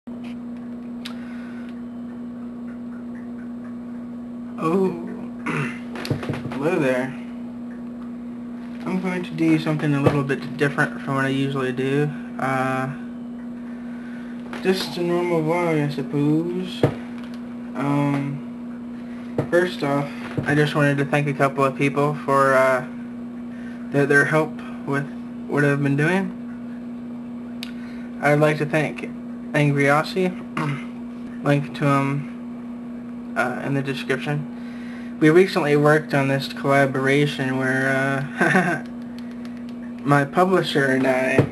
Oh, hello there. I'm going to do something a little bit different from what I usually do. Just a normal vlog, I suppose. First off, I just wanted to thank a couple of people for their help with what I've been doing. I'd like to thank Angry Aussie. Link to him in the description. We recently worked on this collaboration where my publisher and I,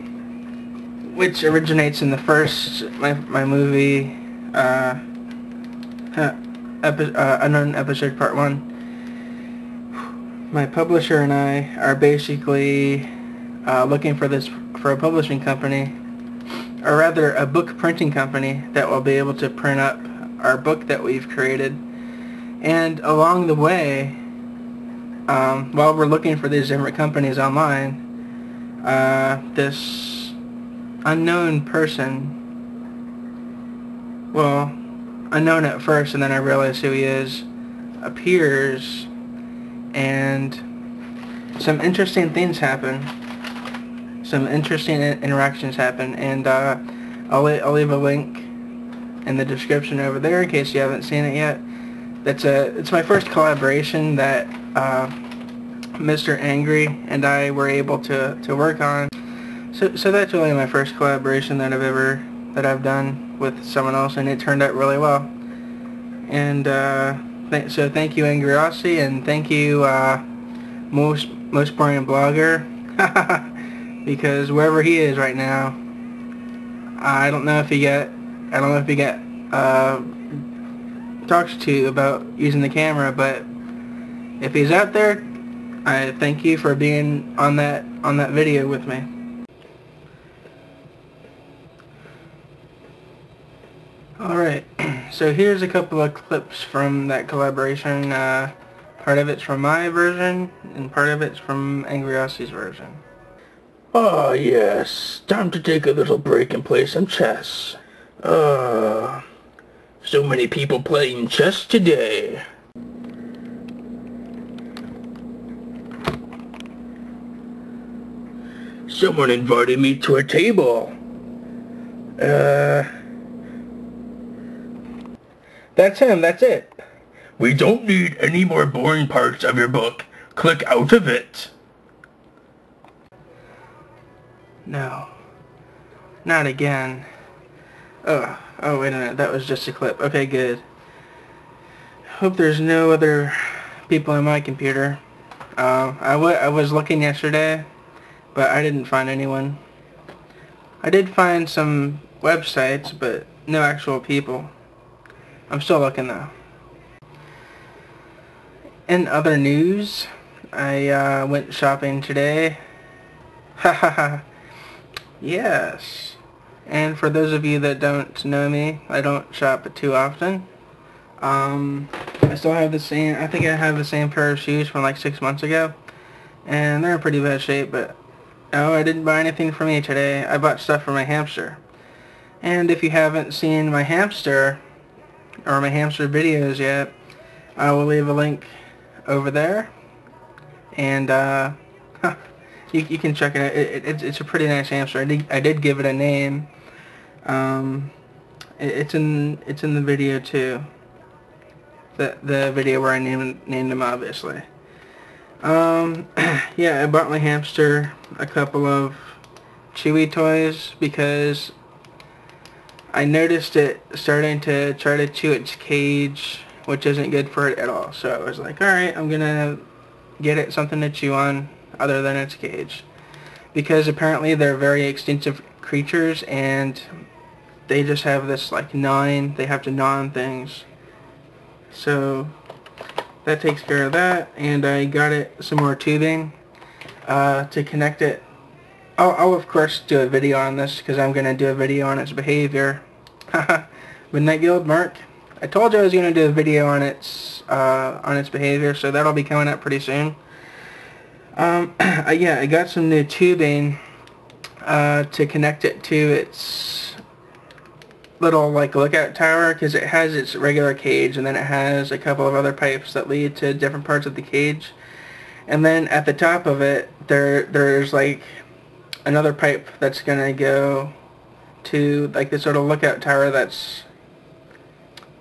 which originates in the first my movie Unknown Episode Part 1. My publisher and I are basically looking for a publishing company, or rather a book printing company that will be able to print up our book that we've created. And along the way, while we're looking for these different companies online, this unknown person, well, unknown at first, and then I realized who he is, appears, and some interesting things happen. Some interesting interactions happen, and I'll leave a link in the description over there in case you haven't seen it yet. It's my first collaboration that Mr. Angry and I were able to work on. So that's really my first collaboration that I've done with someone else, and it turned out really well. And so thank you, Angry Aussie, and thank you, most boring blogger, because wherever he is right now, I don't know if he talks to you about using the camera, but if he's out there, I thank you for being on that video with me. Alright, so here's a couple of clips from that collaboration. Part of it's from my version, and part of it's from Angry Aussie's version. Ah, yes. Time to take a little break and play some chess. So many people playing chess today. Someone invited me to a table. That's him, that's it. We don't need any more boring parts of your book. Click out of it. No. Not again. Oh, wait a minute, that was just a clip. Okay, good. Hope there's no other people on my computer. I was looking yesterday, but I didn't find anyone. I did find some websites, but no actual people. I'm still looking though. In other news, I went shopping today. Hahaha. Yes. And for those of you that don't know me, I don't shop too often. I still have I think I have the same pair of shoes from like 6 months ago. And they're in pretty bad shape, but oh, I didn't buy anything for me today. I bought stuff for my hamster. And if you haven't seen my hamster, or my hamster videos yet, I will leave a link over there. And, you can check it out. It's a pretty nice hamster. I did give it a name. It's in the video too. The video where I named him, obviously. Yeah, I bought my hamster a couple of chewy toys because I noticed it starting to try to chew its cage, which isn't good for it at all. So I was like, alright, I'm gonna get it something to chew on other than its cage. Because apparently they're very extensive creatures, and they just have this like gnawing, they have to gnaw on things. So that takes care of that, and I got it some more tubing to connect it. I'll of course do a video on this because I'm going to do a video on its behavior. Midnight Guild, Mark. I told you I was going to do a video on its behavior, so that'll be coming up pretty soon. Yeah, I got some new tubing to connect it to its little like lookout tower, because it has its regular cage and then it has a couple of other pipes that lead to different parts of the cage. And then at the top of it, there's like another pipe that's gonna go to like this sort of lookout tower that's,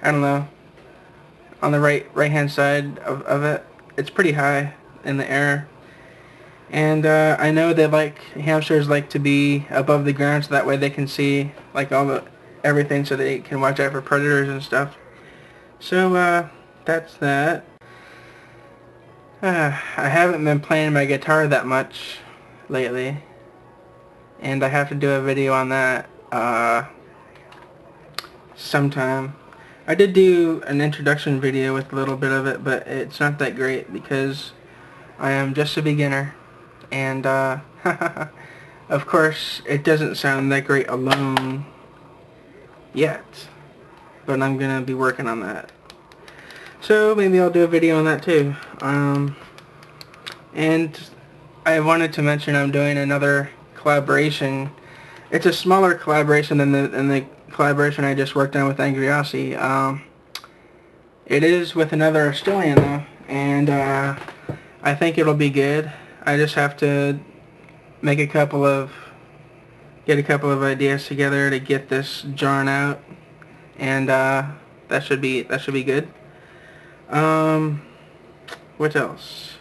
I don't know, on the right hand side of it. It's pretty high in the air. And I know hamsters like to be above the ground so that way they can see like everything, so they can watch out for predators and stuff. So that's that. I haven't been playing my guitar that much lately, and I have to do a video on that sometime. I did do an introduction video with a little bit of it, but it's not that great because I am just a beginner, and of course it doesn't sound that great alone yet, but I'm gonna be working on that. So maybe I'll do a video on that too. And I wanted to mention I'm doing another collaboration. It's a smaller collaboration than the collaboration I just worked on with Angry Aussie. It is with another Australian though, and I think it'll be good. I just have to get a couple of ideas together to get this drawn out, and that should be good. What else?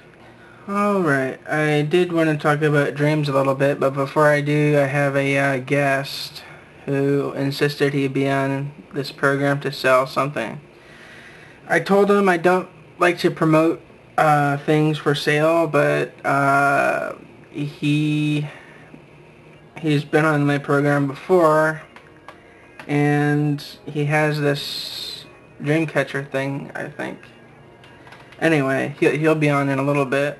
Alright, I did want to talk about dreams a little bit, but before I do, I have a guest who insisted he be on this program to sell something. I told him I don't like to promote things for sale, but he's been on my program before, and he has this dream catcher thing, I think. Anyway, he'll be on in a little bit.